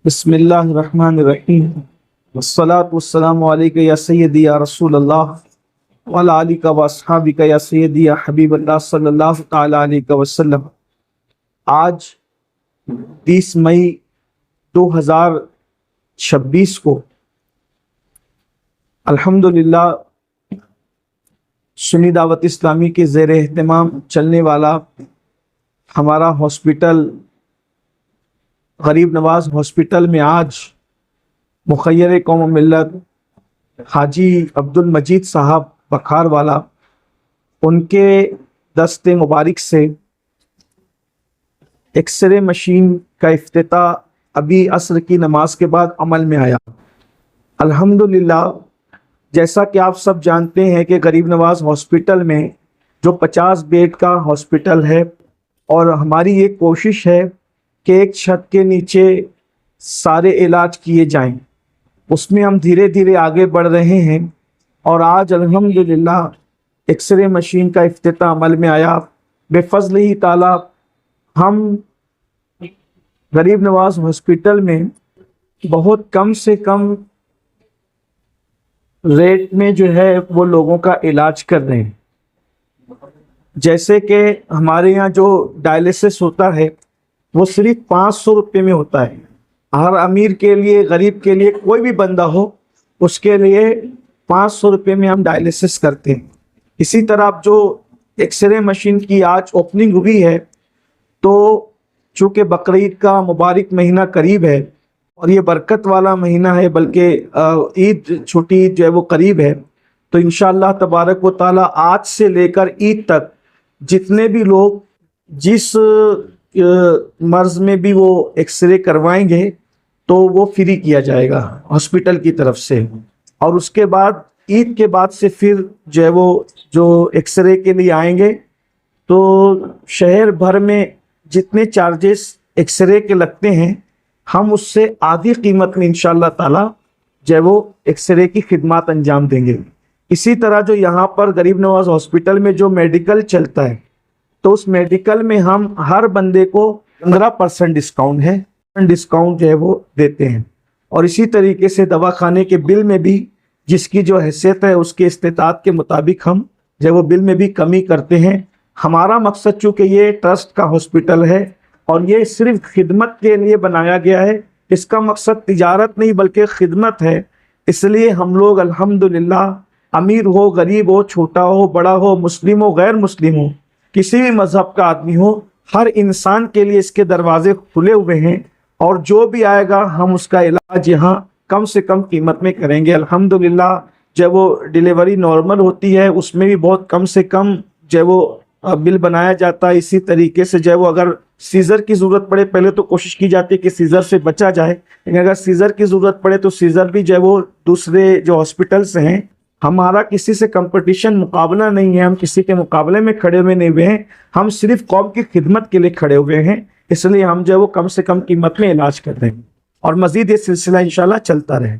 بسم اللہ الرحمن الرحیم والصلاة والسلام علیکہ یا سیدی یا رسول اللہ وعلی آلکہ و اصحابکہ یا سیدی یا حبیب اللہ صلی اللہ تعالی علیہ وسلم۔ آج 30 مئی 2026 کو الحمدللہ سنی دعوت اسلامی کے زیر اہتمام چلنے والا ہمارا ہاسپٹل غریب نواز ہاسپٹل میں آج مخیر قوم و ملت حاجی عبد المجید صاحب بکھار والا ان کے دست مبارک سے ایکس رے مشین کا افتتاح ابھی عصر کی نماز کے بعد عمل میں آیا۔ الحمدللہ جیسا کہ آپ سب جانتے ہیں کہ غریب نواز ہاسپٹل میں جو 50 بیڈ کا ہاسپٹل ہے اور ہماری یہ کوشش ہے کہ ایک چھت کے نیچے سارے علاج کیے جائیں، اس میں ہم دھیرے دھیرے آگے بڑھ رہے ہیں اور آج الحمدللہ ایکس رے مشین کا افتتاح عمل میں آیا۔ بے فضل ہی تعالیٰ ہم غریب نواز ہاسپٹل میں بہت کم سے کم ریٹ میں جو ہے وہ لوگوں کا علاج کر رہے ہیں۔ جیسے کہ ہمارے یہاں جو ڈائلسس ہوتا ہے وہ صرف 500 روپے میں ہوتا ہے۔ ہر امیر کے لیے، غریب کے لیے، کوئی بھی بندہ ہو اس کے لیے 500 روپے میں ہم ڈائلسس کرتے ہیں۔ اسی طرح جو ایکس رے مشین کی آج اوپننگ ہوئی ہے تو چونکہ بقرعید کا مبارک مہینہ قریب ہے اور یہ برکت والا مہینہ ہے، بلکہ عید چھٹی جو ہے وہ قریب ہے، تو انشاءاللہ تبارک و تعالی آج سے لے کر عید تک جتنے بھی لوگ جس مرض میں بھی وہ ایکس رے کروائیں گے تو وہ فری کیا جائے گا ہاسپٹل کی طرف سے۔ اور اس کے بعد عید کے بعد سے پھر جو ہے وہ جو ایکس رے کے لیے آئیں گے تو شہر بھر میں جتنے چارجز ایکس رے کے لگتے ہیں ہم اس سے آدھی قیمت میں انشاءاللہ تعالی جو ہے وہ ایکس رے کی خدمات انجام دیں گے۔ اسی طرح جو یہاں پر غریب نواز ہاسپٹل میں جو میڈیکل چلتا ہے تو اس میڈیکل میں ہم ہر بندے کو 15% ڈسکاؤنٹ جو ہے وہ دیتے ہیں، اور اسی طریقے سے دواخانے کے بل میں بھی جس کی جو حیثیت ہے اس کے استطاعت کے مطابق ہم جو ہے وہ بل میں بھی کمی کرتے ہیں۔ ہمارا مقصد چونکہ یہ ٹرسٹ کا ہاسپٹل ہے اور یہ صرف خدمت کے لیے بنایا گیا ہے، اس کا مقصد تجارت نہیں بلکہ خدمت ہے، اس لیے ہم لوگ الحمدللہ امیر ہو، غریب ہو، چھوٹا ہو، بڑا ہو، مسلم ہو، غیر مسلم ہو، کسی بھی مذہب کا آدمی ہو، ہر انسان کے لیے اس کے دروازے کھلے ہوئے ہیں، اور جو بھی آئے گا ہم اس کا علاج یہاں کم سے کم قیمت میں کریں گے۔ الحمدللہ جب وہ ڈیلیوری نارمل ہوتی ہے اس میں بھی بہت کم سے کم جو وہ بل بنایا جاتا ہے۔ اسی طریقے سے جو وہ اگر سیزر کی ضرورت پڑے، پہلے تو کوشش کی جاتی ہے کہ سیزر سے بچا جائے، لیکن اگر سیزر کی ضرورت پڑے تو سیزر بھی جو وہ دوسرے جو ہاسپٹلس ہیں، ہمارا کسی سے کمپٹیشن مقابلہ نہیں ہے، ہم کسی کے مقابلے میں کھڑے ہوئے نہیں ہوئے ہیں، ہم صرف قوم کی خدمت کے لیے کھڑے ہوئے ہیں، اس لیے ہم جو وہ کم سے کم قیمت میں علاج کر رہے ہیں، اور مزید یہ سلسلہ انشاءاللہ چلتا رہے۔